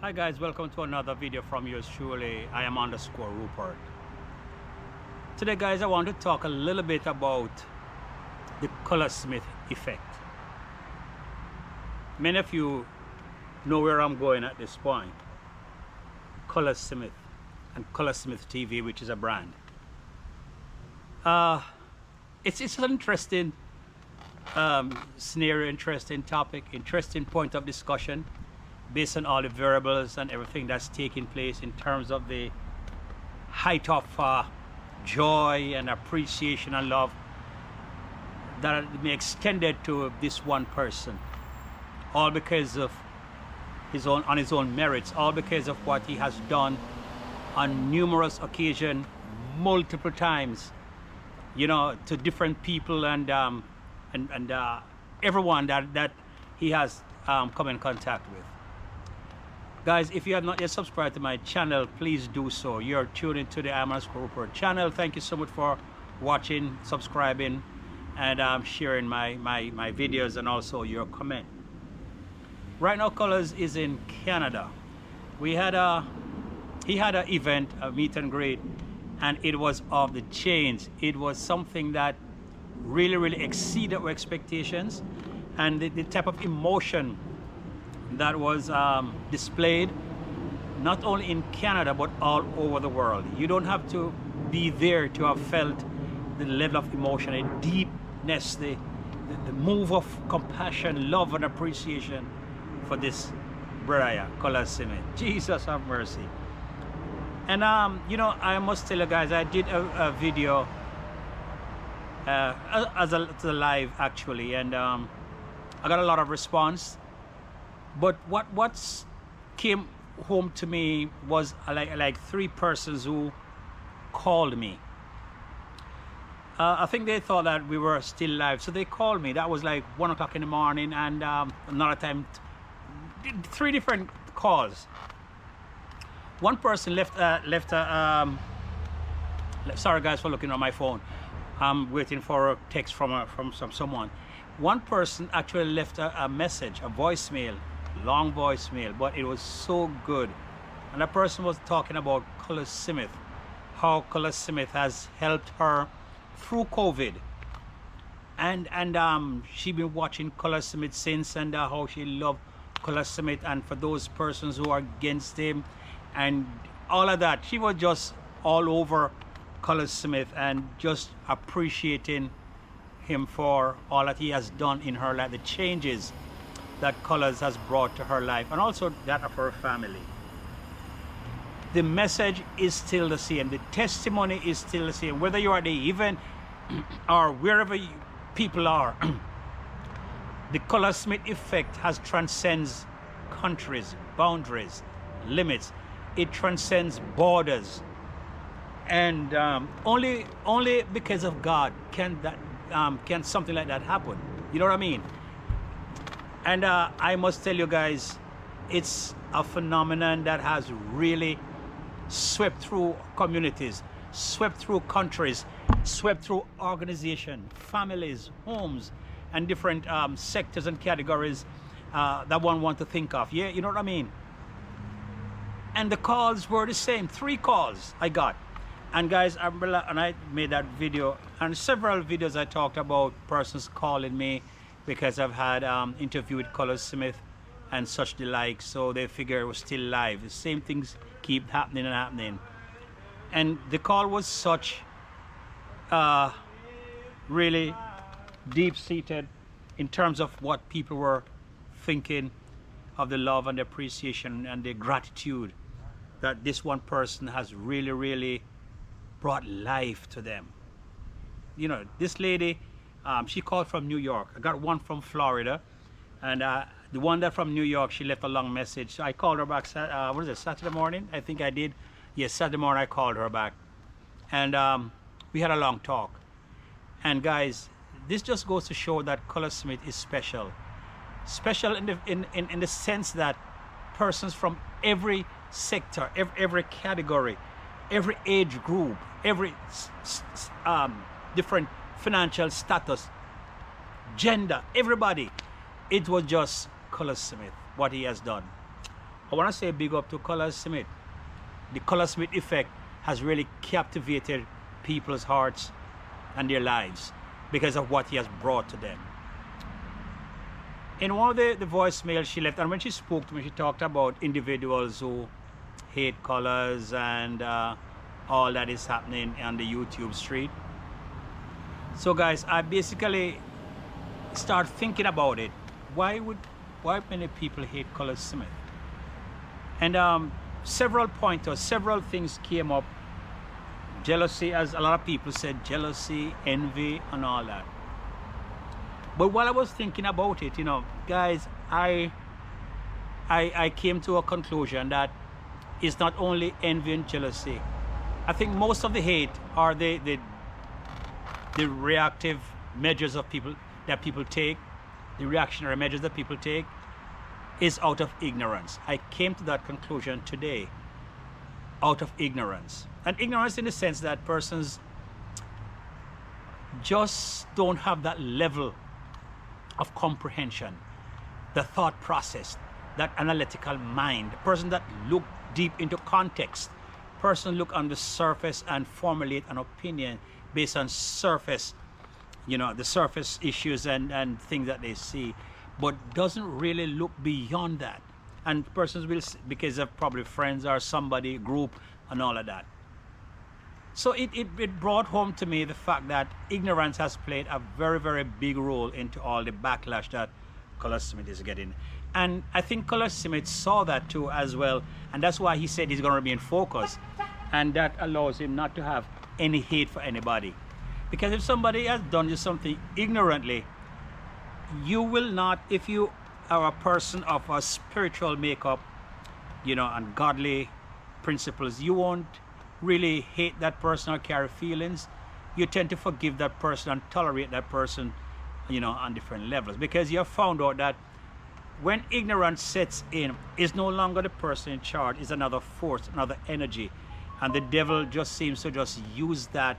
Hi guys, welcome to another video from yours truly. I am _Rupert. Today guys, I want to talk a little bit about the Colaz Smith effect. Many of you know where I'm going at this point. Colaz Smith and Colaz Smith TV, which is a brand. It's an interesting scenario, interesting topic, interesting point of discussion based on all the variables and everything that's taking place in terms of the height of joy and appreciation and love that may extend it to this one person, all because of his own merits, all because of what he has done on numerous occasions, multiple times, you know, to different people and everyone that he has come in contact with. Guys, if you have not yet subscribed to my channel, please do so. You're tuned into the _Rupert channel. Thank you so much for watching, subscribing, and sharing my videos and also your comment. Right now, Colaz is in Canada. He had an event, a meet and greet, and it was off the chains. It was something that really exceeded our expectations, and the type of emotion that was displayed not only in Canada but all over the world. You don't have to be there to have felt the level of emotion, the deepness, the move of compassion, love and appreciation for this brother, Colaz Smith. Jesus have mercy. And you know, I must tell you guys, I did a video as a live actually, and I got a lot of response. But what came home to me was like 3 persons who called me. I think they thought that we were still live, so they called me. That was like 1 o'clock in the morning, and another time 3 different calls. One person left sorry guys for looking on my phone. I'm waiting for a text from someone. One person actually left a message, a voicemail, long voicemail, but it was so good. And that person was talking about Colaz Smith, how Colaz Smith has helped her through COVID, and she been watching Colaz Smith since, and how she loved Colaz Smith, and for those persons who are against him and all of that, she was just all over Colaz Smith and just appreciating him for all that he has done in her life, the changes that Colaz has brought to her life, and also that of her family. The message is still the same. The testimony is still the same. Whether you are at the event or wherever people are, the Colaz Smith effect has transcends countries, boundaries, limits. It transcends borders, and only because of God can something like that happen. You know what I mean? And I must tell you guys, it's a phenomenon that has really swept through communities, swept through countries, swept through organizations, families, homes, and different sectors and categories that one wants to think of. Yeah, you know what I mean? And the calls were the same. 3 calls I got. And guys, I made that video, and several videos I talked about persons calling me because I've had interview with Colaz Smith and such the like, so they figure it was still live. The same things keep happening and happening. And the call was such really deep-seated in terms of what people were thinking of the love and the appreciation and the gratitude that this one person has really brought life to them. You know, this lady, she called from New York. I got one from Florida, and the one that from New York, she left a long message. So I called her back, what is it, Saturday morning? I think I did. Yes, Saturday morning I called her back, and we had a long talk. And guys, this just goes to show that Colaz Smith is special. Special in the sense that persons from every sector, every category, every age group, every different financial status, gender, everybody, it was just Colaz Smith, what he has done. I want to say big up to Colaz Smith. The Colaz Smith effect has really captivated people's hearts and their lives because of what he has brought to them. In one of the voicemails she left, and when she spoke to me, she talked about individuals who hate colors and all that is happening on the YouTube street. So guys, I basically start thinking about it. Why many people hate Colaz Smith? And several pointers, several things came up. Jealousy, as a lot of people said, jealousy, envy, and all that. But while I was thinking about it, you know, guys, I came to a conclusion that it's not only envy and jealousy. I think most of the hate are the reactive measures of people that people take, the reactionary measures that people take, is out of ignorance. I came to that conclusion today, out of ignorance. And ignorance in the sense that persons just don't have that level of comprehension, the thought process, that analytical mind, the person that look deep into context, person look on the surface and formulate an opinion based on surface, you know, the surface issues and things that they see, but doesn't really look beyond that. And persons will, because of probably friends or somebody, group, and all of that. So it brought home to me the fact that ignorance has played a very, very big role into all the backlash that Colaz Smith is getting. And I think Colaz Smith saw that too as well, and that's why he said he's going to remain focused, and that allows him not to have any hate for anybody. Because if somebody has done you something ignorantly, you will not, if you are a person of a spiritual makeup, you know, and godly principles, you won't really hate that person or carry feelings. You tend to forgive that person and tolerate that person, you know, on different levels, because you have found out that when ignorance sets in, it's no longer the person in charge, it's another force, another energy, and the devil just seems to just use that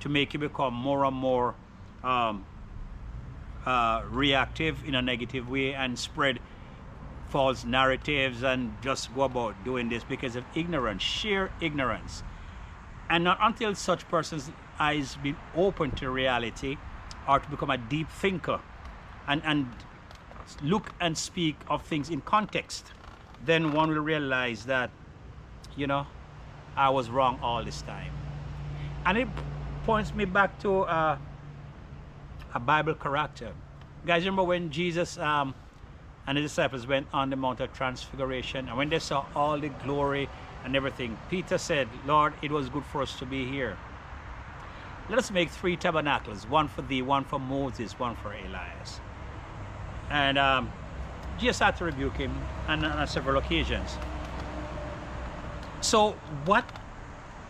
to make you become more and more reactive in a negative way and spread false narratives and just go about doing this because of ignorance, sheer ignorance. And not until such person's eyes been open to reality or to become a deep thinker and look and speak of things in context, then one will realize that, you know, I was wrong all this time. And it points me back to a Bible character. Guys, remember when Jesus and the disciples went on the Mount of Transfiguration, and when they saw all the glory and everything, Peter said, Lord, it was good for us to be here. Let us make 3 tabernacles, one for thee, one for Moses, one for Elias. And Jesus had to rebuke him on several occasions. So what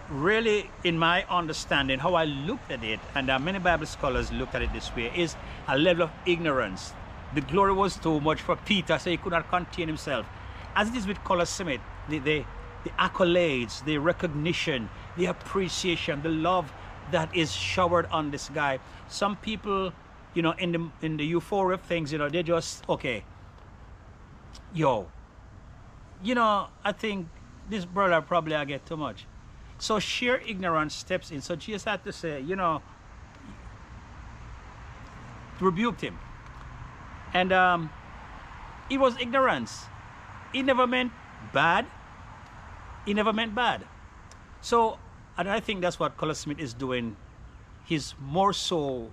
really, in my understanding, how I looked at it, and many Bible scholars looked at it this way, is a level of ignorance. The glory was too much for Peter, so he could not contain himself. As it is with Colaz Smith, the accolades, the recognition, the appreciation, the love that is showered on this guy. Some people, you know, in the euphoria of things, you know, they just, okay, yo, you know, I think this brother probably I get too much. So sheer ignorance steps in. So Jesus had to say, you know, rebuked him. And it was ignorance. It never meant bad. It never meant bad. So, and I think that's what Colaz Smith is doing. He's more so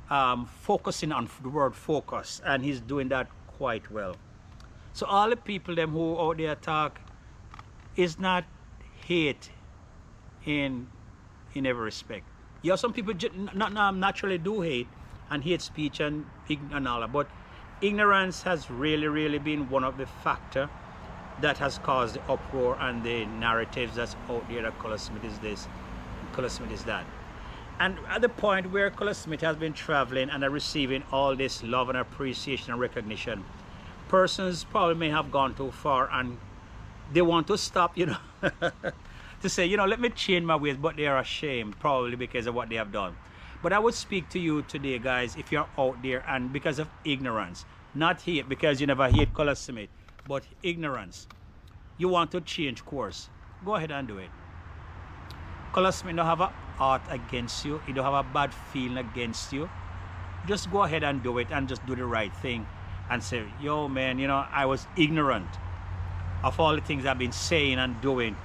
focusing on the word focus, and he's doing that quite well. So all the people them who out there talk is not hate in every respect. You have some people not naturally do hate and hate speech and all that, but ignorance has really been one of the factors that has caused the uproar and the narratives that's out there that Colaz Smith is this, Colaz Smith is that. And at the point where Colaz Smith has been traveling and receiving all this love and appreciation and recognition, persons probably may have gone too far and they want to stop, you know, to say, you know, let me change my ways, but they are ashamed probably because of what they have done. But I would speak to you today, guys, if you're out there and because of ignorance, not hate, because you never hate Colaz Smith, but ignorance. you want to change course, go ahead and do it. Colaz Smith don't have a heart against you. He don't have a bad feeling against you. Just go ahead and do it, and just do the right thing and say, yo man, you know, I was ignorant of all the things I've been saying and doing.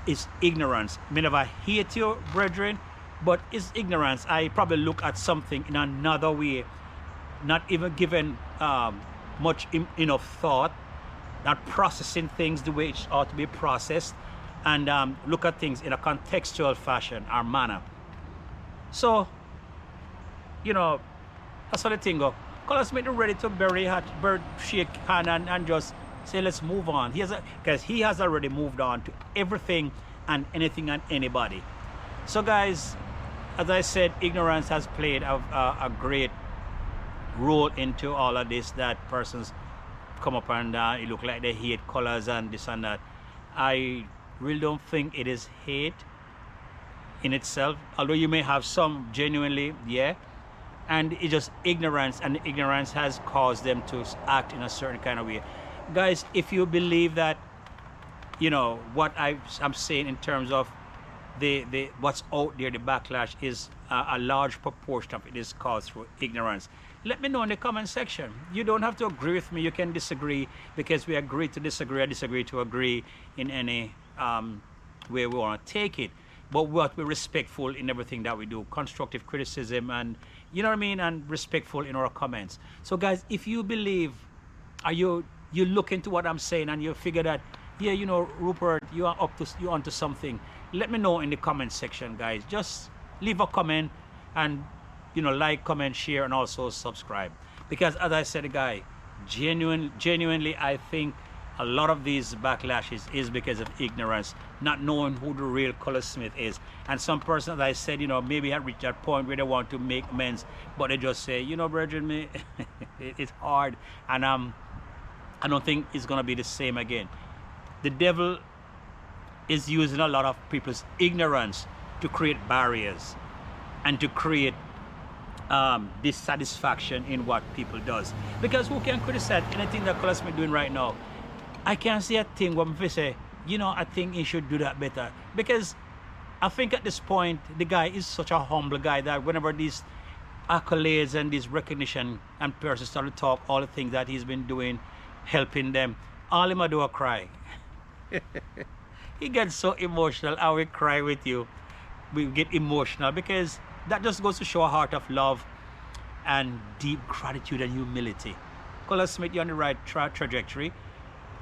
It's ignorance. I mean, if I hate you, brethren, but it's ignorance. I probably look at something in another way, not even given much enough thought, not processing things the way it ought to be processed, and look at things in a contextual fashion or manner. So, you know, that's how the thing go. Colaz Smith ready to shake hand and just say, let's move on. Because he has already moved on to everything and anything and anybody. So guys, as I said, ignorance has played a great role into all of this, that persons come up and it look like they hate colors and this and that. I really don't think it is hate in itself, although you may have some genuinely, yeah, and it's just ignorance, and ignorance has caused them to act in a certain kind of way. Guys, if you believe that, you know, what I'm saying in terms of the what's out there, the backlash is a large proportion of it is caused through ignorance, let me know in the comment section. You don't have to agree with me, you can disagree, because we agree to disagree, I disagree to agree in any way we want to take it. But what we're respectful in everything that we do, constructive criticism, and you know what I mean, and respectful in our comments. So guys, if you believe, are you look into what I'm saying and you figure that, yeah, you know, Rupert, you are onto something, let me know in the comment section, guys. Just leave a comment, and you know, like, comment, share, and also subscribe. Because as I said, guy, genuinely, I think a lot of these backlashes is because of ignorance, not knowing who the real Colaz Smith is. And some person, as I said, you know, maybe had reached that point where they want to make amends, but they just say, you know, brethren, me, it's hard, and I don't think it's gonna be the same again. The devil is using a lot of people's ignorance to create barriers and to create dissatisfaction in what people does. Because who can criticize anything that Colaz Smith doing right now? I can't see a thing where I say, you know, I think he should do that better. Because I think at this point, the guy is such a humble guy that whenever these accolades and this recognition and persons start to talk all the things that he's been doing, helping them, all him do a cry. He gets so emotional. I will cry with you. We get emotional because that just goes to show a heart of love and deep gratitude and humility. Colaz Smith, you're on the right trajectory,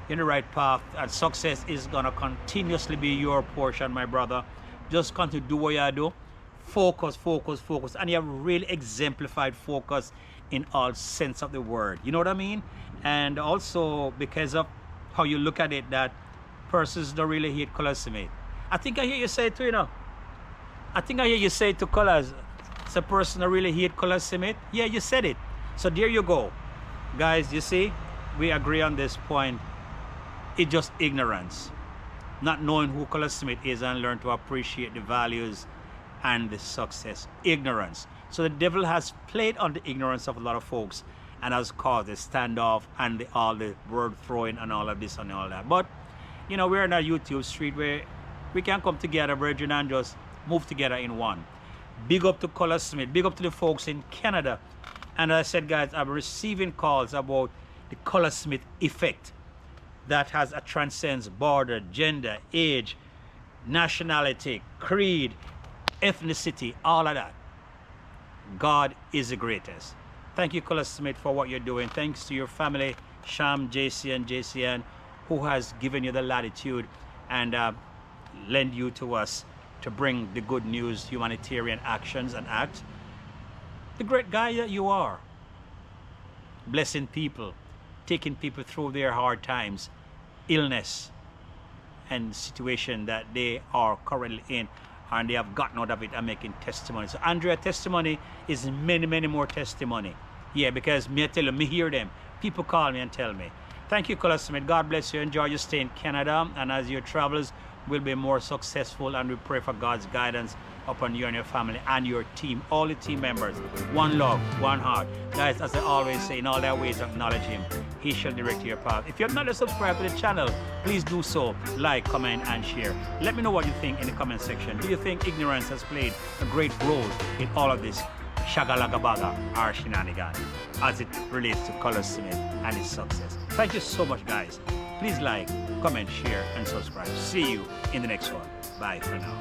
you're on the right path, and success is gonna continuously be your portion, my brother. Just continue to do what you do. Focus, and you have really exemplified focus in all sense of the word. You know what I mean? And also because of how you look at it, that persons don't really hate Colaz Smith. I think I hear you say it too, you know. I think I hear you say to Colaz, it's a person that really hate Colaz Smith. Yeah, you said it. So there you go. Guys, you see, we agree on this point. It's just ignorance. Not knowing who Colaz Smith is and learn to appreciate the values and the success. Ignorance. So the devil has played on the ignorance of a lot of folks and has caused the standoff and all the word throwing and all of this and all that. But, you know, we're in a YouTube street where we can come together, brethren, and just move together in one. Big up to Colaz Smith. Big up to the folks in Canada. And as I said, guys, I'm receiving calls about the Colaz Smith effect that has a transcends border, gender, age, nationality, creed, ethnicity, all of that. God is the greatest. Thank you, Colaz Smith, for what you're doing. Thanks to your family, Sham, JCN, who has given you the latitude and lend you to us to bring the good news, humanitarian actions and acts. The great guy that you are, blessing people, taking people through their hard times, illness, and situation that they are currently in, and they have gotten out of it and making testimony. So Andrea, testimony is many more testimony. Yeah, because me tell you, me hear them. People call me and tell me. Thank you, Colaz Smith. God bless you. Enjoy your stay in Canada, and as your travels will be more successful, and we pray for God's guidance upon you and your family and your team, all the team members. One love, one heart. Guys, as I always say, in all their ways, acknowledge him. He shall direct your path. If you have not yet subscribed to the channel, please do so. Like, comment, and share. Let me know what you think in the comment section. Do you think ignorance has played a great role in all of this shagalagabaga or shenanigan as it relates to Colaz Smith and his success? Thank you so much, guys. Please like, comment, share, and subscribe. See you in the next one. Bye for now.